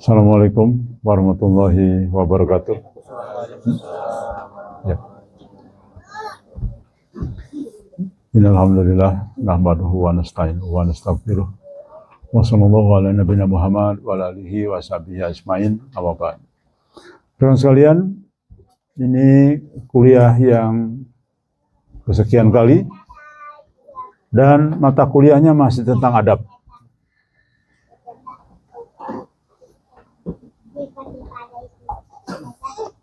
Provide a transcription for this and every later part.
Assalamualaikum warahmatullahi wabarakatuh. Ya. Innalhamdulillah nahmaduhu wa nasta'inuhu wa nastaghfiruh. Wa sallallahu ala nabiyina Muhammad wa ala alihi wa sahbihi ajmain. Amma ba'd. Teman sekalian, ini kuliah yang kesekian kali dan mata kuliahnya masih tentang adab.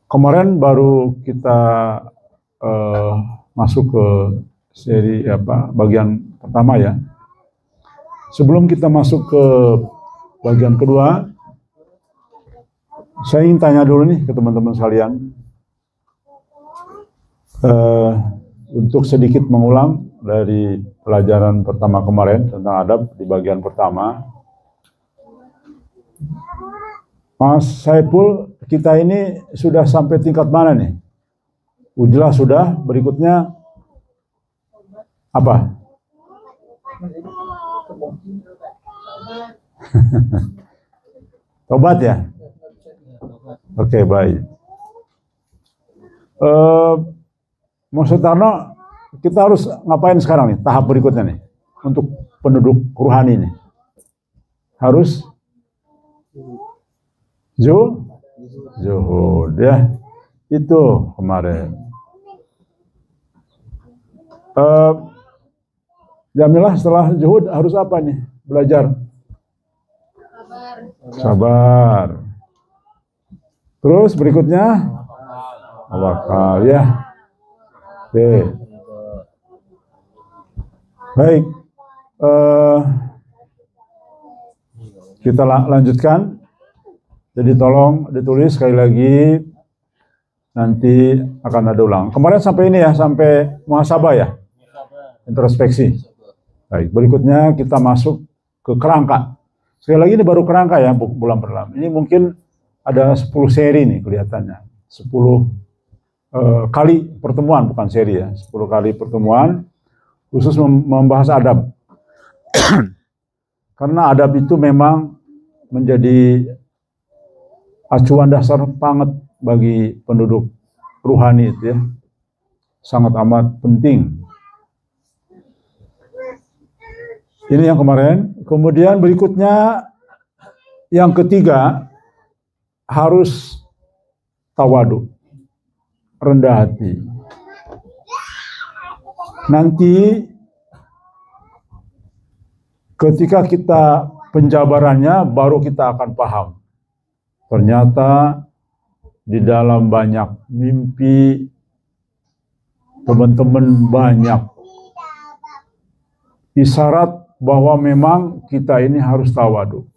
Kemarin baru kita masuk ke seri bagian pertama ya. Sebelum kita masuk ke bagian kedua, saya ingin tanya dulu nih ke teman-teman sekalian, untuk sedikit mengulang dari pelajaran pertama kemarin tentang adab di bagian pertama. Mas Saiful, kita ini sudah sampai tingkat mana nih? Ujlah sudah, berikutnya apa? Tobat ya? Oke, baik. Mas Sutarno, kita harus ngapain sekarang nih? Tahap berikutnya nih, untuk penduduk ruhani nih. Harus zuhud ya, itu kemarin. Jamilah, setelah zuhud harus apa nih? Belajar sabar. Terus berikutnya tawakal ya. Oke. Baik, kita lanjutkan. Jadi tolong ditulis sekali lagi, nanti akan ada ulang. Kemarin sampai ini ya, sampai muhasabah ya, introspeksi. Baik, berikutnya kita masuk ke kerangka. Sekali lagi ini baru kerangka ya, bulan pertama. Ini mungkin ada 10 seri nih kelihatannya. 10 kali pertemuan, bukan seri ya. 10 kali pertemuan khusus membahas adab. Karena adab itu memang menjadi acuan dasar banget bagi penduduk ruhani itu ya. Sangat amat penting. Ini yang kemarin. Kemudian berikutnya yang ketiga, harus tawadu, rendah hati. Nanti ketika kita penjabarannya baru kita akan paham. Ternyata di dalam banyak mimpi teman-teman banyak isyarat bahwa memang kita ini harus tawadu.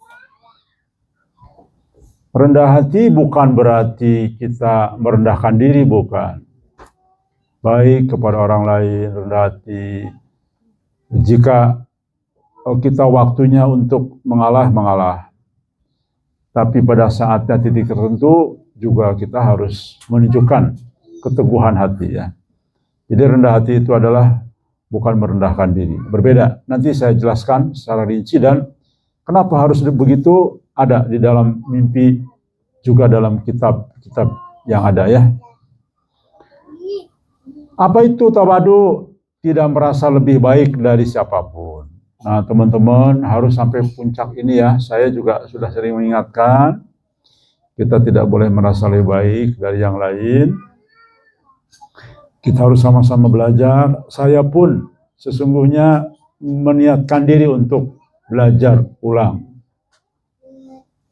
Rendah hati bukan berarti kita merendahkan diri, bukan. Baik kepada orang lain, rendah hati. Jika kita waktunya untuk mengalah. Tapi pada saatnya titik tertentu juga kita harus menunjukkan keteguhan hati ya. Jadi rendah hati itu adalah bukan merendahkan diri. Berbeda. Nanti saya jelaskan secara rinci, dan kenapa harus begitu ada di dalam mimpi, juga dalam kitab-kitab yang ada ya. Apa itu tawadu? Tidak merasa lebih baik dari siapapun. Nah, teman-teman harus sampai puncak ini ya. Saya juga sudah sering mengingatkan, kita tidak boleh merasa lebih baik dari yang lain. Kita harus sama-sama belajar. Saya pun sesungguhnya meniatkan diri untuk belajar ulang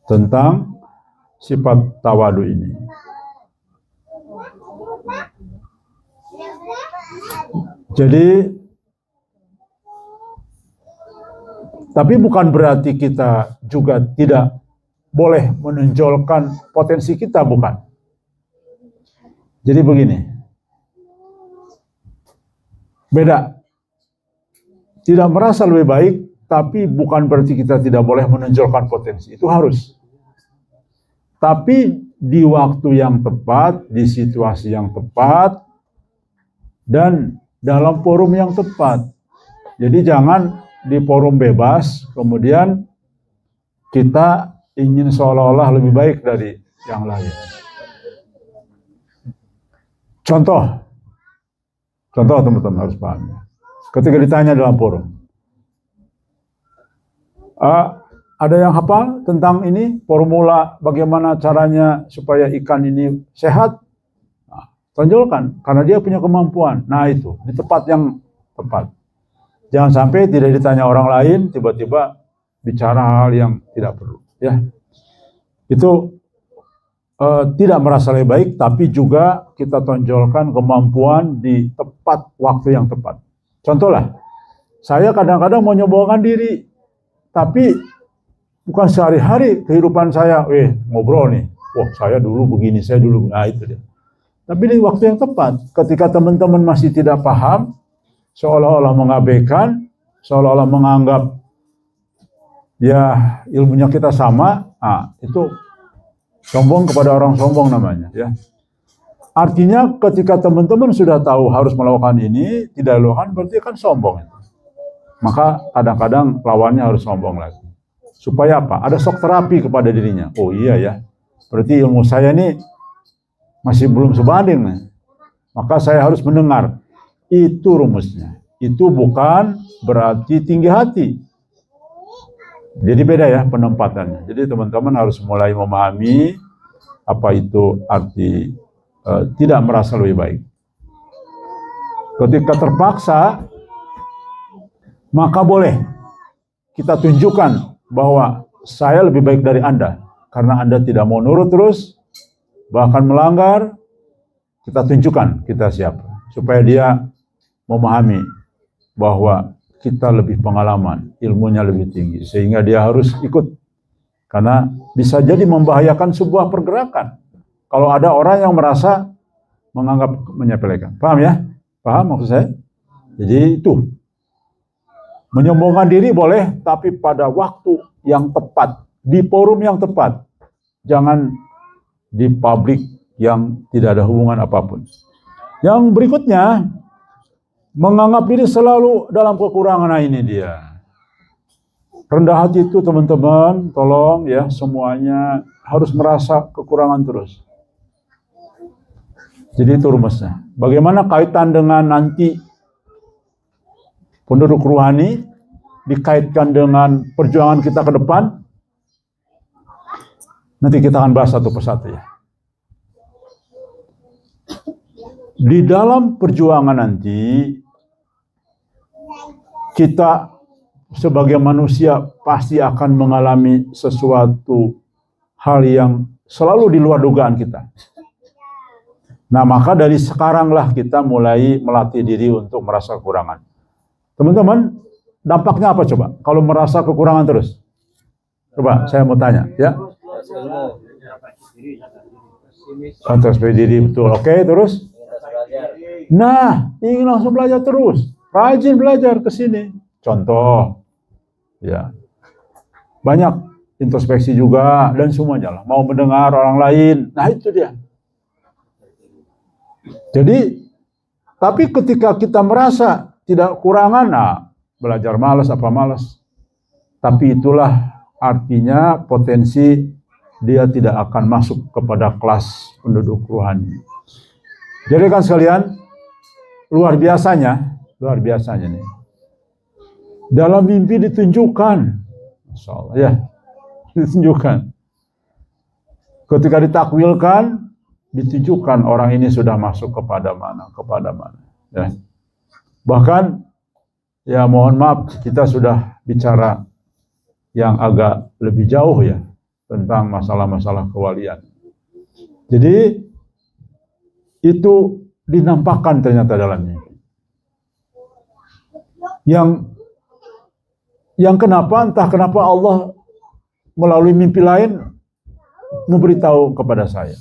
tentang sifat tawadu ini. Jadi, tapi bukan berarti kita juga tidak boleh menonjolkan potensi kita, bukan. Jadi begini, beda. Tidak merasa lebih baik, tapi bukan berarti kita tidak boleh menonjolkan potensi. Itu harus. Tapi di waktu yang tepat, di situasi yang tepat, dan dalam forum yang tepat. Jadi jangan di forum bebas, kemudian kita ingin seolah-olah lebih baik dari yang lain. Contoh teman-teman harus paham. Ketika ditanya dalam forum, ada yang hafal tentang ini, formula bagaimana caranya supaya ikan ini sehat? Nah, tonjolkan, karena dia punya kemampuan. Nah itu, di tempat yang tepat. Jangan sampai tidak ditanya orang lain, tiba-tiba bicara hal yang tidak perlu. Ya, itu tidak merasa lebih baik, tapi juga kita tonjolkan kemampuan di tepat waktu yang tepat. Contohlah, saya kadang-kadang mau nyombongkan diri, tapi bukan sehari-hari kehidupan saya, ngobrol nih, saya dulu begini, saya dulu, nah itu dia. Tapi di waktu yang tepat, ketika teman-teman masih tidak paham, seolah-olah mengabaikan, seolah-olah menganggap ya ilmunya kita sama, itu sombong kepada orang sombong namanya, ya. Artinya ketika teman-teman sudah tahu harus melakukan ini, tidak dilakukan, berarti kan sombong. Maka kadang-kadang lawannya harus sombong lagi. Supaya apa? Ada shock terapi kepada dirinya. Oh iya ya, berarti ilmu saya ini masih belum sebanding. Maka saya harus mendengar. Itu rumusnya. Itu bukan berarti tinggi hati. Jadi beda ya penempatannya. Jadi teman-teman harus mulai memahami apa itu arti tidak merasa lebih baik. Ketika terpaksa, maka boleh kita tunjukkan bahwa saya lebih baik dari Anda. Karena Anda tidak mau nurut terus, bahkan melanggar, kita tunjukkan kita siapa. Supaya dia memahami bahwa kita lebih pengalaman, ilmunya lebih tinggi, sehingga dia harus ikut. Karena bisa jadi membahayakan sebuah pergerakan. Kalau ada orang yang merasa menganggap menyepelekan. Paham ya? Paham maksud saya? Jadi itu. Menyombongkan diri boleh, tapi pada waktu yang tepat, di forum yang tepat. Jangan di publik yang tidak ada hubungan apapun. Yang berikutnya, menganggap diri selalu dalam kekurangan. Nah ini dia. Rendah hati itu teman-teman, tolong ya semuanya harus merasa kekurangan terus. Jadi itu rumusnya. Bagaimana kaitan dengan nanti penduduk rohani dikaitkan dengan perjuangan kita ke depan? Nanti kita akan bahas satu persatu ya. Di dalam perjuangan nanti, kita sebagai manusia pasti akan mengalami sesuatu hal yang selalu di luar dugaan kita. Nah, maka dari sekaranglah kita mulai melatih diri untuk merasa kekurangan. Teman-teman, dampaknya apa coba? Kalau merasa kekurangan terus? Coba, saya mau tanya, ya. Introspeksi diri, betul. Oke, terus? Nah, ingin langsung belajar terus. Rajin belajar ke sini. Contoh, ya. Banyak introspeksi juga dan semuanya lah. Mau mendengar orang lain. Nah, itu dia. Jadi, tapi ketika kita merasa tidak kekurangan, nah, belajar malas apa malas. Tapi itulah artinya potensi dia tidak akan masuk kepada kelas penduduk rohani. Jadi kan sekalian, luar biasanya nih. Dalam mimpi ditunjukkan, Masya Allah, ya, ditunjukkan. Ketika ditakwilkan, ditunjukkan orang ini sudah masuk kepada mana. Ya. Bahkan, ya mohon maaf, kita sudah bicara yang agak lebih jauh ya, tentang masalah-masalah kewalian. Jadi, itu dinampakkan ternyata dalam mimpi. Yang kenapa, entah kenapa Allah melalui mimpi lain memberitahu kepada saya.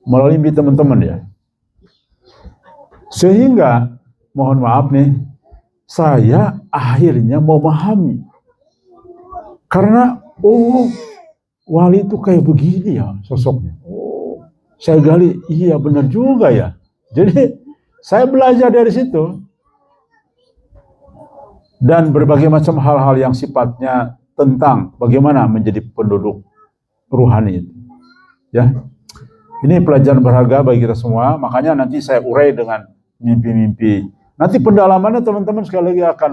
Melalui mimpi teman-teman ya. Sehingga, mohon maaf nih, saya akhirnya memahami. Karena, wali itu kayak begini ya sosoknya. Saya gali, iya benar juga ya. Jadi, saya belajar dari situ. Dan berbagai macam hal-hal yang sifatnya tentang bagaimana menjadi penduduk rohani itu. Ya. Ini pelajaran berharga bagi kita semua, makanya nanti saya urai dengan mimpi-mimpi. Nanti pendalamannya teman-teman sekali lagi akan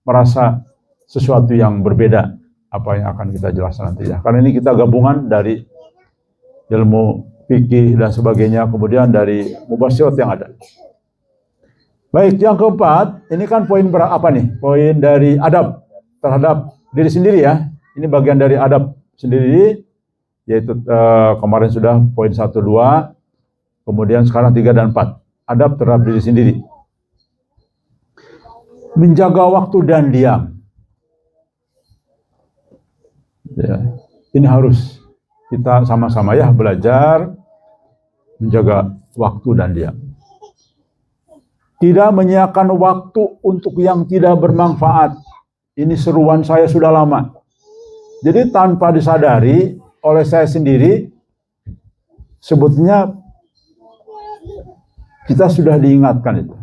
merasa sesuatu yang berbeda apa yang akan kita jelaskan nanti ya. Karena ini kita gabungan dari ilmu fikih dan sebagainya, kemudian dari mubasyirat yang ada. Baik, yang keempat, ini kan poin berapa nih? Poin dari adab terhadap diri sendiri ya. Ini bagian dari adab sendiri, yaitu kemarin sudah poin 1, 2, kemudian sekarang 3 dan 4. Adab terhadap diri sendiri. Menjaga waktu dan diam. Ya, ini harus kita sama-sama ya belajar menjaga waktu dan diam. Tidak menyiapkan waktu untuk yang tidak bermanfaat. Ini seruan saya sudah lama. Jadi tanpa disadari oleh saya sendiri, sebetulnya kita sudah diingatkan itu.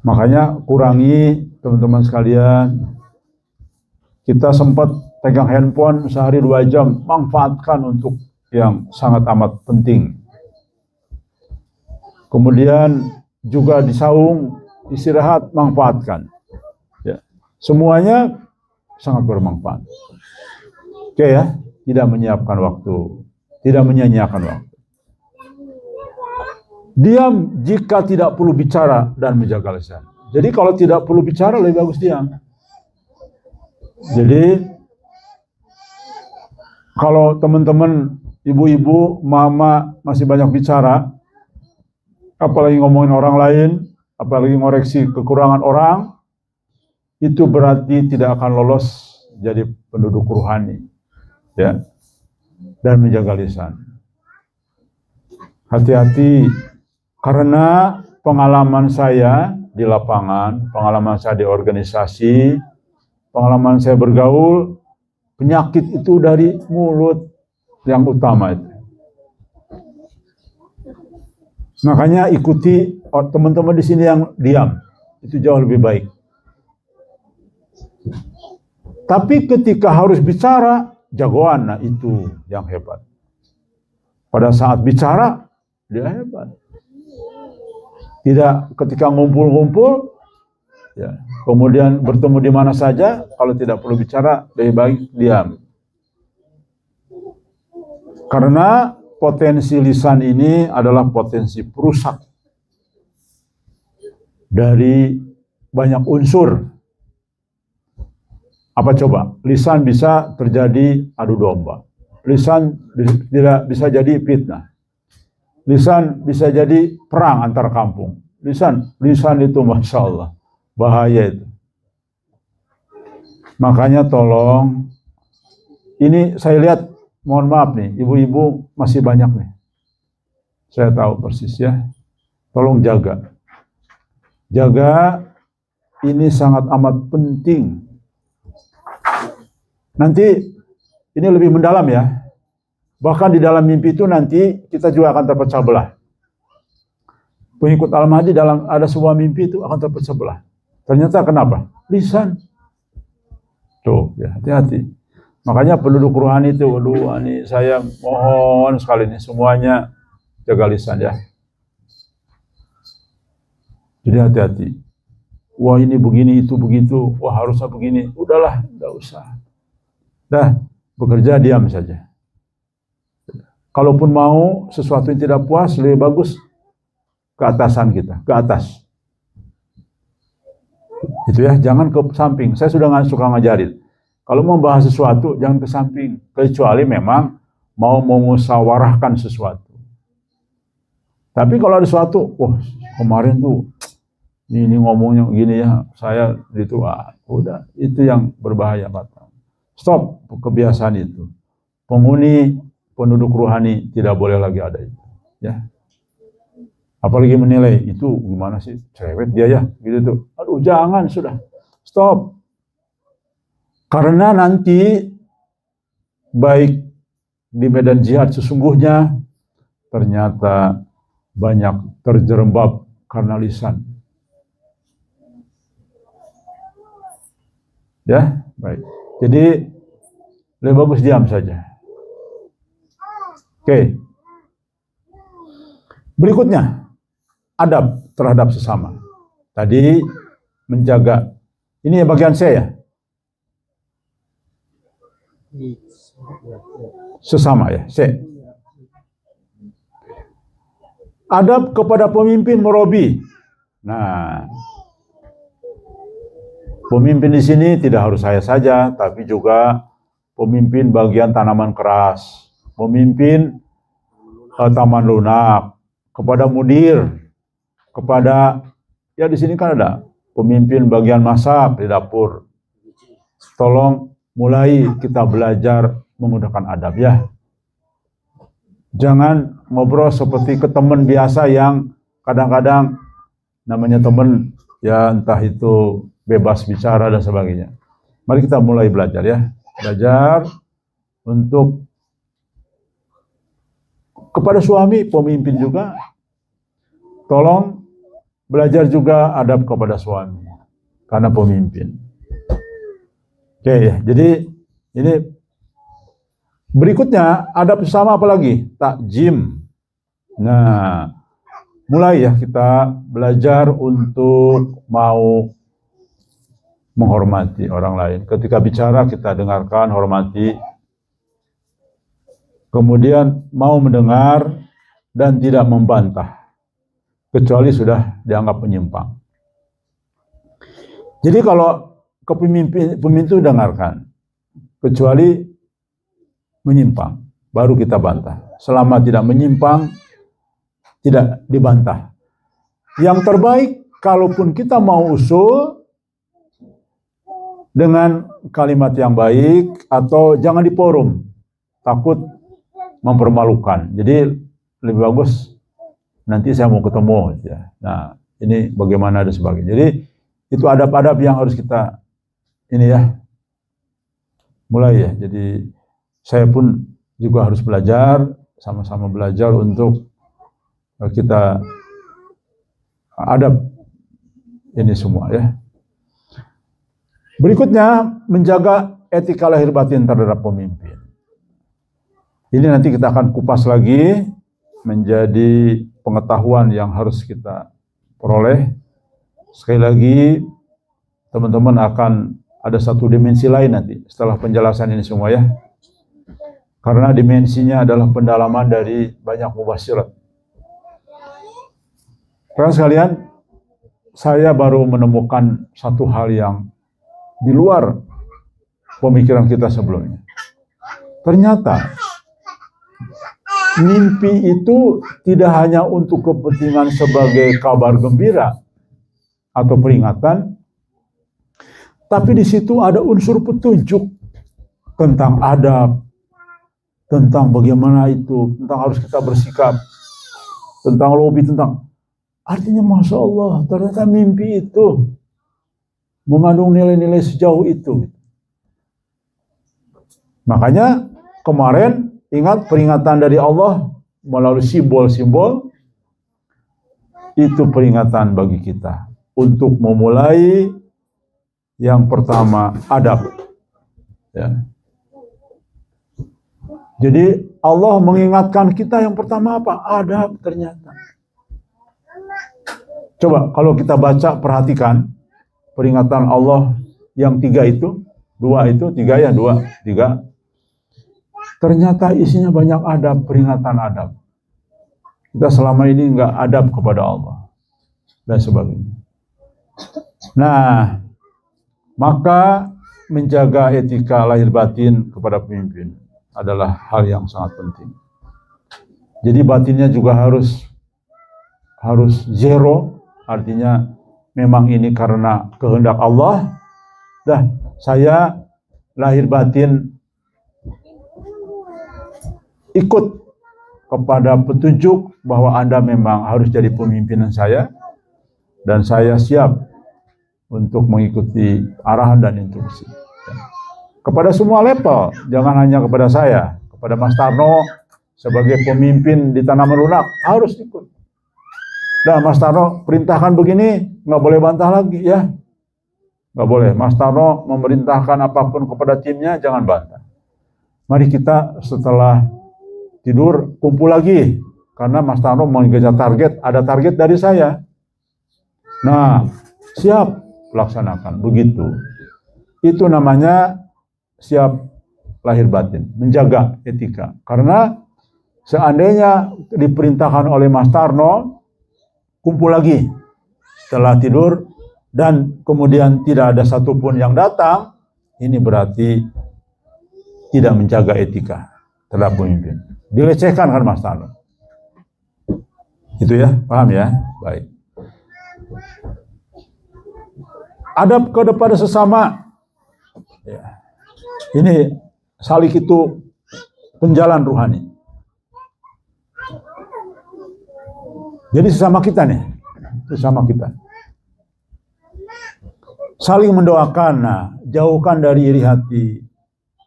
Makanya kurangi teman-teman sekalian. Kita sempat pegang handphone sehari 2 jam, manfaatkan untuk yang sangat amat penting. Kemudian juga di saung, istirahat, manfaatkan. Ya. Semuanya sangat bermanfaat. Oke ya, tidak menyiapkan waktu, tidak menyanyiakan waktu. Diam jika tidak perlu bicara dan menjaga lisan. Jadi kalau tidak perlu bicara lebih bagus diam. Jadi kalau teman-teman, ibu-ibu, mama masih banyak bicara, apalagi ngomongin orang lain, apalagi ngoreksi kekurangan orang, itu berarti tidak akan lolos jadi penduduk rohani, ya, dan menjaga lisan. Hati-hati, karena pengalaman saya di lapangan, pengalaman saya di organisasi, pengalaman saya bergaul, penyakit itu dari mulut yang utama itu. Makanya ikuti teman-teman di sini yang diam, itu jauh lebih baik. Tapi ketika harus bicara, jagoan, nah itu yang hebat. Pada saat bicara, dia hebat. Tidak ketika ngumpul-ngumpul, ya, kemudian bertemu di mana saja, kalau tidak perlu bicara, lebih baik diam. Karena potensi lisan ini adalah potensi perusak dari banyak unsur. Apa coba? Lisan bisa terjadi adu domba. Lisan tidak bisa jadi fitnah. Lisan bisa jadi perang antar kampung. Lisan itu Masya Allah, bahaya itu. Makanya tolong, ini saya lihat, mohon maaf nih, ibu-ibu masih banyak nih. Saya tahu persis ya. Tolong jaga. Jaga, ini sangat amat penting. Nanti ini lebih mendalam ya. Bahkan di dalam mimpi itu nanti kita juga akan terpecah belah. Pengikut Al-Mahdi dalam ada sebuah mimpi itu akan terpecah belah. Ternyata kenapa? Lisan. Tuh, ya hati-hati. Makanya penduduk rohani itu, aduh, ini saya mohon sekali nih semuanya jaga lisan ya. Jadi hati-hati. Wah ini begini, itu begitu. Wah harusnya begini. Udahlah, enggak usah. Dah, bekerja diam saja. Kalaupun mau sesuatu yang tidak puas, lebih bagus ke atasan kita, ke atas. Itu ya, jangan ke samping. Saya sudah nggak suka ngajarin. Kalau mau bahas sesuatu, jangan ke samping. Kecuali memang mau memusyawarahkan sesuatu. Tapi kalau ada sesuatu, wah kemarin tuh, ini ngomongnya gini ya, saya gitu, udah. Itu yang berbahaya, Pak. Stop kebiasaan itu. Penghuni penduduk rohani tidak boleh lagi ada itu. Ya. Apalagi menilai, itu gimana sih, cerewet dia ya, gitu tuh. Aduh jangan, sudah. Stop. Karena nanti baik di medan jihad sesungguhnya ternyata banyak terjerembab karena lisan. Ya, baik. Jadi lebih bagus diam saja. Oke. Berikutnya, adab terhadap sesama. Tadi menjaga. Ini bagian C ya. Sesama ya, C. Adab kepada pemimpin murabi. Nah, pemimpin di sini tidak harus saya saja, tapi juga pemimpin bagian tanaman keras, pemimpin taman lunak, kepada mudir, kepada ya di sini kan ada pemimpin bagian masak di dapur. Tolong mulai kita belajar menggunakan adab ya. Jangan ngobrol seperti ke teman biasa yang kadang-kadang namanya teman ya entah itu bebas bicara dan sebagainya. Mari kita mulai belajar ya. Belajar untuk kepada suami, pemimpin juga. Tolong belajar juga adab kepada suami karena pemimpin. Oke ya, jadi ini berikutnya adab sesama apa lagi? Takjim. Nah, mulai ya kita belajar untuk mau menghormati orang lain. Ketika bicara kita dengarkan, hormati. Kemudian mau mendengar dan tidak membantah, kecuali sudah dianggap menyimpang. Jadi kalau pemimpin itu dengarkan, kecuali menyimpang, baru kita bantah. Selama tidak menyimpang, tidak dibantah. Yang terbaik, kalaupun kita mau usul dengan kalimat yang baik, atau jangan di forum, takut mempermalukan. Jadi lebih bagus nanti saya mau ketemu ya. Nah, ini bagaimana dan sebagainya. Jadi itu adab-adab yang harus kita ini ya mulai ya. Jadi saya pun juga harus belajar, sama-sama belajar untuk kita adab ini semua ya. Berikutnya menjaga etika lahir batin terhadap pemimpin. Ini nanti kita akan kupas lagi menjadi pengetahuan yang harus kita peroleh. Sekali lagi, teman-teman akan ada satu dimensi lain nanti setelah penjelasan ini semua ya. Karena dimensinya adalah pendalaman dari banyak mubasyirat. Karena sekalian, saya baru menemukan satu hal yang di luar pemikiran kita sebelumnya. Ternyata mimpi itu tidak hanya untuk kepentingan sebagai kabar gembira atau peringatan, tapi di situ ada unsur petunjuk tentang adab, tentang bagaimana itu, tentang harus kita bersikap, tentang lobby, tentang artinya Masya Allah, ternyata mimpi itu mengandung nilai-nilai sejauh itu. Makanya kemarin ingat peringatan dari Allah melalui simbol-simbol, itu peringatan bagi kita untuk memulai yang pertama adab. Ya. Jadi Allah mengingatkan kita yang pertama apa? Adab ternyata. Coba kalau kita baca perhatikan peringatan Allah yang tiga itu, tiga. Ternyata isinya banyak adab, peringatan adab. Kita selama ini enggak adab kepada Allah dan sebagainya. Nah, maka menjaga etika lahir batin kepada pemimpin adalah hal yang sangat penting. Jadi batinnya juga harus zero, artinya memang ini karena kehendak Allah. Dah, saya lahir batin ikut kepada petunjuk bahwa Anda memang harus jadi pemimpinan saya dan saya siap untuk mengikuti arahan dan instruksi. Kepada semua level, jangan hanya kepada saya, kepada Mas Tarno sebagai pemimpin di tanaman lunak harus ikut. Dan Mas Tarno perintahkan begini, nggak boleh bantah lagi ya. Nggak boleh. Mas Tarno memerintahkan apapun kepada timnya, jangan bantah. Mari kita setelah tidur kumpul lagi. Karena Mas Tarno mengejar target, ada target dari saya. Nah, siap, laksanakan. Begitu. Itu namanya siap lahir batin, menjaga etika. Karena seandainya diperintahkan oleh Mas Tarno, kumpul lagi setelah tidur, dan kemudian tidak ada satupun yang datang, ini berarti tidak menjaga etika terhadap pemimpin. Dilecehkan kan Mas Tarno. Itu ya, paham ya? Baik. Adab kepada sesama. Ya. Ini salik itu penjalan rohani. Jadi sesama kita nih, sesama kita. Saling mendoakan, nah, jauhkan dari iri hati.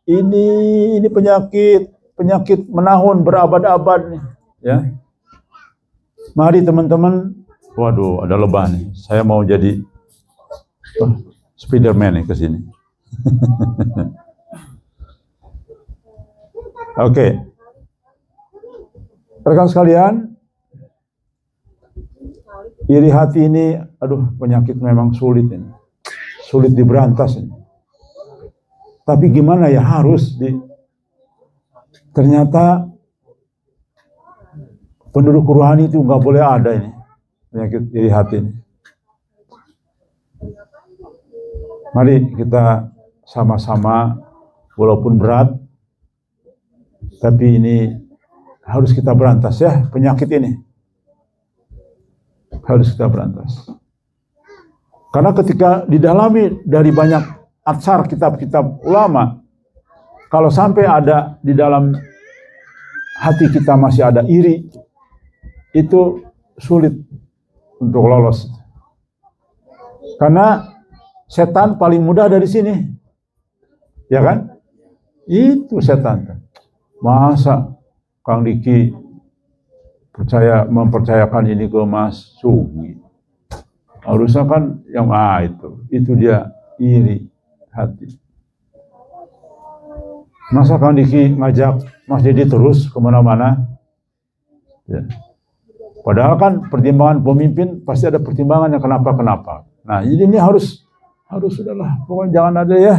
Ini penyakit menahun berabad-abad nih, ya. Mari teman-teman, waduh ada lebah nih. Saya mau jadi Spiderman nih ke sini. Oke. Rekan sekalian, iri hati ini, aduh penyakit memang sulit ini. Sulit diberantas ini. Tapi gimana ya, harus ternyata penduduk rohani itu nggak boleh ada ini penyakit iri hati ini. Mari kita sama-sama, walaupun berat, tapi ini harus kita berantas ya, penyakit ini. Harus kita berantas. Karena ketika didalami dari banyak atsar kitab-kitab ulama, kalau sampai ada di dalam hati kita masih ada iri, itu sulit untuk lolos. Karena setan paling mudah dari sini. Ya kan? Itu setan. Masa Kang Diki mempercayakan ini ke Mas Sugi? Harusnya kan yang itu dia iri hati. Masa Kang Diki ngajak Mas Dedi terus kemana-mana? Ya. Padahal kan pertimbangan pemimpin pasti ada pertimbangannya kenapa. Nah, jadi ini harus sudahlah, pokoknya jangan ada ya.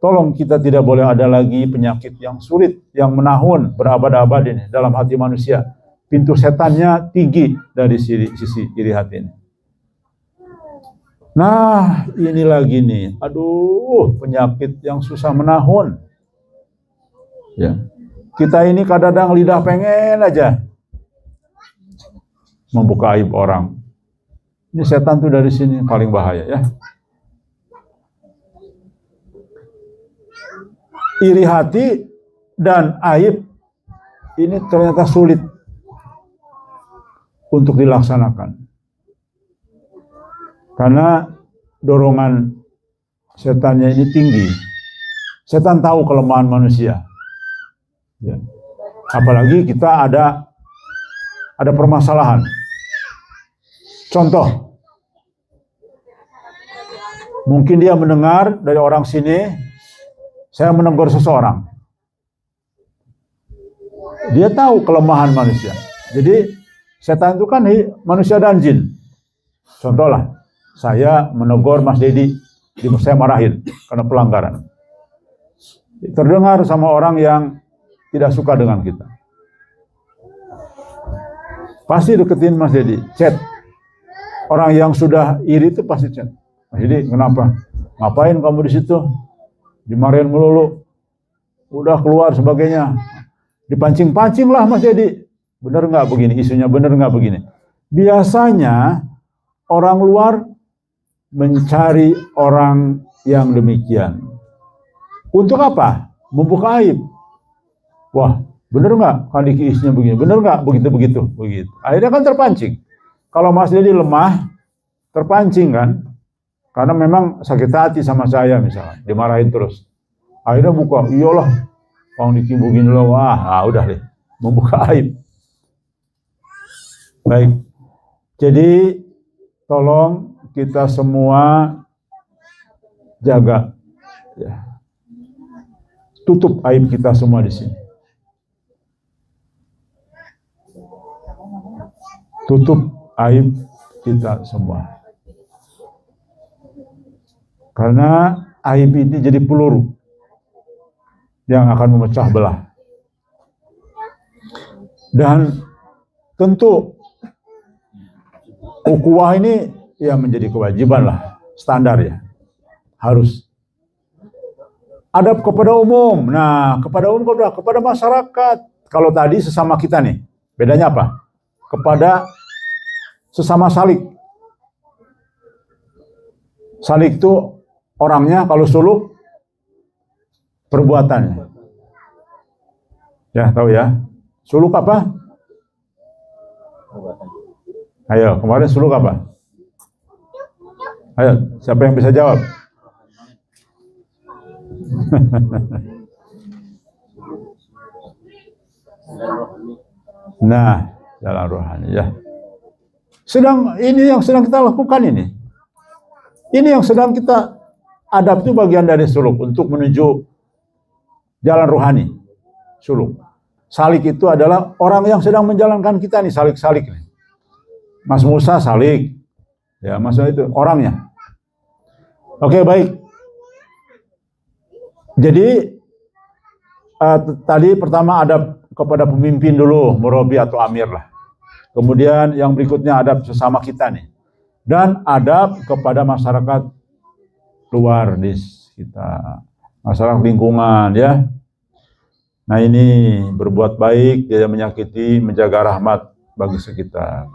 Tolong kita tidak boleh ada lagi penyakit yang sulit, yang menahun berabad-abad ini dalam hati manusia. Pintu setannya tinggi dari sisi iri hati ini. Nah, ini lagi nih. Aduh, penyakit yang susah menahun. Ya. Kita ini kadang-kadang lidah pengen aja membuka aib orang. Ini setan tuh dari sini paling bahaya ya. Iri hati dan aib ini ternyata sulit untuk dilaksanakan. Karena dorongan setannya ini tinggi. Setan tahu kelemahan manusia. Ya. Apalagi kita ada permasalahan. Contoh, mungkin dia mendengar dari orang sini, saya menegur seseorang. Dia tahu kelemahan manusia. Jadi setan itu kan manusia dan jin. Contohlah, saya menegur Mas Dedi, saya marahin karena pelanggaran. Terdengar sama orang yang tidak suka dengan kita. Pasti deketin Mas Dedi, chat. Orang yang sudah iri itu pasti chat. Mas Dedi, kenapa? Ngapain kamu di situ? Dimarahin melulu. Udah keluar sebagainya. Dipancing-pancing lah Mas Dedi. Bener nggak begini? Isunya bener nggak begini? Biasanya orang luar mencari orang yang demikian. Untuk apa? Membuka aib. Wah, bener nggak? Kali isunya begini. Bener nggak? Begitu. Akhirnya kan terpancing. Kalau Mas Dedi lemah, terpancing kan? Karena memang sakit hati sama saya misalnya, dimarahin terus. Akhirnya buka, iyalah, Kang Diki begini loh, udah deh, membuka aib. Baik, jadi tolong kita semua jaga, ya. Tutup aib kita semua di sini. Tutup aib kita semua. Karena aib ini jadi peluru yang akan memecah belah. Dan tentu ukhuwah ini ya menjadi kewajiban lah, standar ya. Harus. Adab kepada umum. Nah, kepada umum kepada masyarakat. Kalau tadi sesama kita nih, bedanya apa? Kepada sesama salik. Salik itu orangnya, kalau suluk perbuatannya. Ya, tahu ya. Suluk apa? Ayo, kemarin suluk apa? Ayo, siapa yang bisa jawab? Nah, jalan rohani ya. Ini yang sedang kita lakukan ini. Ini yang sedang kita adab, itu bagian dari suluk untuk menuju jalan rohani. Suluk. Salik itu adalah orang yang sedang menjalankan kita nih, salik-salik nih. Mas Musa salik. Ya, maksudnya itu orangnya. Oke, baik. Jadi tadi pertama adab kepada pemimpin dulu, murabi atau amir lah. Kemudian yang berikutnya adab sesama kita nih. Dan adab kepada masyarakat luar di kita. Masyarakat lingkungan ya. Nah ini berbuat baik, tidak menyakiti, menjaga rahmat bagi sekitar.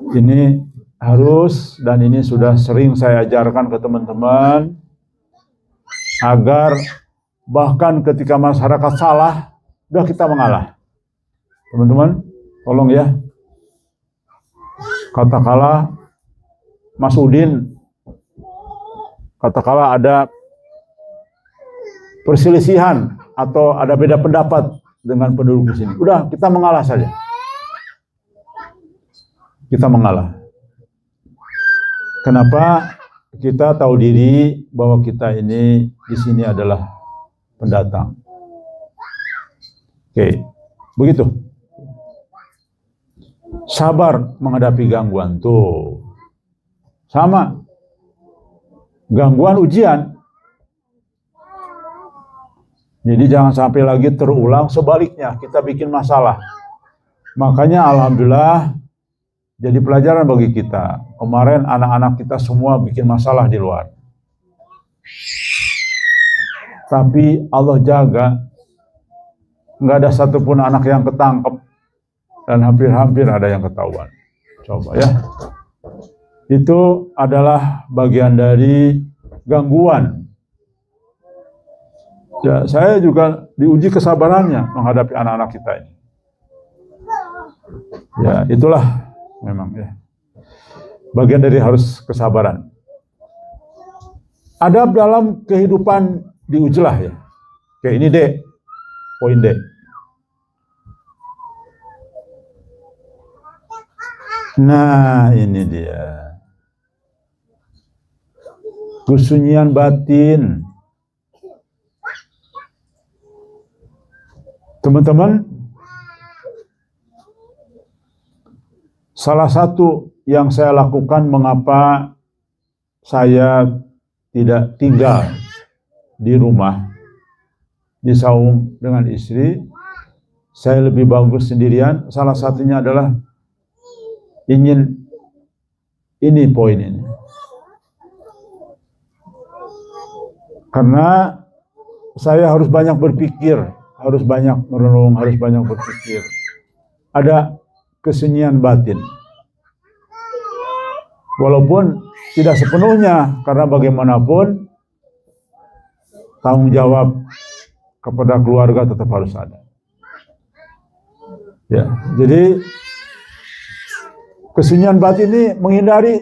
Ini harus, dan ini sudah sering saya ajarkan ke teman-teman, agar bahkan ketika masyarakat salah, udah kita mengalah. Teman-teman, tolong ya. Katakanlah Mas Udin, katakanlah ada perselisihan atau ada beda pendapat dengan penduduk di sini. Udah, kita mengalah saja. Kita mengalah. Kenapa? Kita tahu diri bahwa kita ini di sini adalah pendatang. Oke, begitu. Sabar menghadapi gangguan tuh. Sama. Gangguan ujian. Jadi jangan sampai lagi terulang sebaliknya, kita bikin masalah. Makanya alhamdulillah jadi pelajaran bagi kita. Kemarin anak-anak kita semua bikin masalah di luar. Tapi Allah jaga, nggak ada satupun anak yang ketangkep, dan hampir-hampir ada yang ketahuan. Coba ya. Itu adalah bagian dari gangguan. Ya, saya juga diuji kesabarannya menghadapi anak-anak kita ini. Ya, itulah memang ya. Bagian dari harus kesabaran. Adab dalam kehidupan diujilah ya. Kayak ini D, poin D. Nah, ini dia. Kesunyian batin. Teman-teman, salah satu yang saya lakukan mengapa saya tidak tinggal di rumah, di saung dengan istri, saya lebih bagus sendirian, salah satunya adalah ingin ini poin ini. Karena saya harus banyak berpikir, harus banyak merenung, harus banyak berpikir. Ada kesunyian batin. Walaupun tidak sepenuhnya, karena bagaimanapun tanggung jawab kepada keluarga tetap harus ada. Ya, jadi kesunyian batin ini menghindari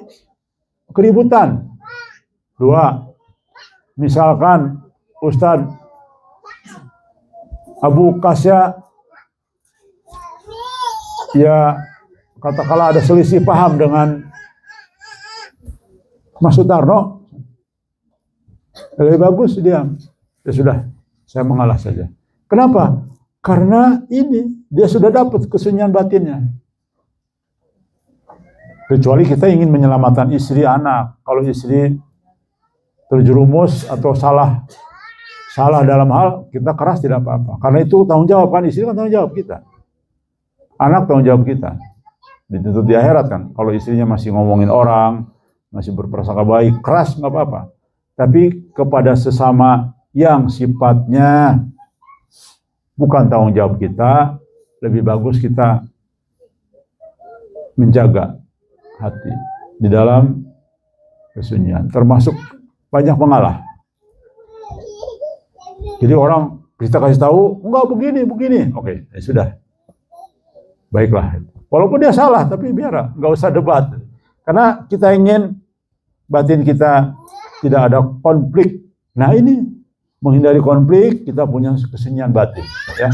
keributan. Dua, misalkan Ustadz Abu Kasya, ya katakanlah ada selisih paham dengan Mas Sutarno, Lebih bagus diam. Ya sudah, saya mengalah saja. Kenapa? Karena ini dia sudah dapat kesunyian batinnya. Kecuali kita ingin menyelamatkan istri, anak. Kalau istri terjerumus atau salah dalam hal, kita keras tidak apa-apa. Karena itu tanggung jawab kan, istri kan tanggung jawab kita. Anak tanggung jawab kita. Dituntut di akhirat kan. Kalau istrinya masih ngomongin orang, masih berprasangka baik, keras nggak apa-apa. Tapi kepada sesama yang sifatnya bukan tanggung jawab kita, lebih bagus kita menjaga hati di dalam kesunyian, termasuk banyak mengalah. Jadi orang kita kasih tahu, enggak begini, oke, ya sudah, baiklah. Walaupun dia salah, tapi biar nggak usah debat, karena kita ingin batin kita tidak ada konflik. Nah ini menghindari konflik, kita punya kesunyian batin, ya.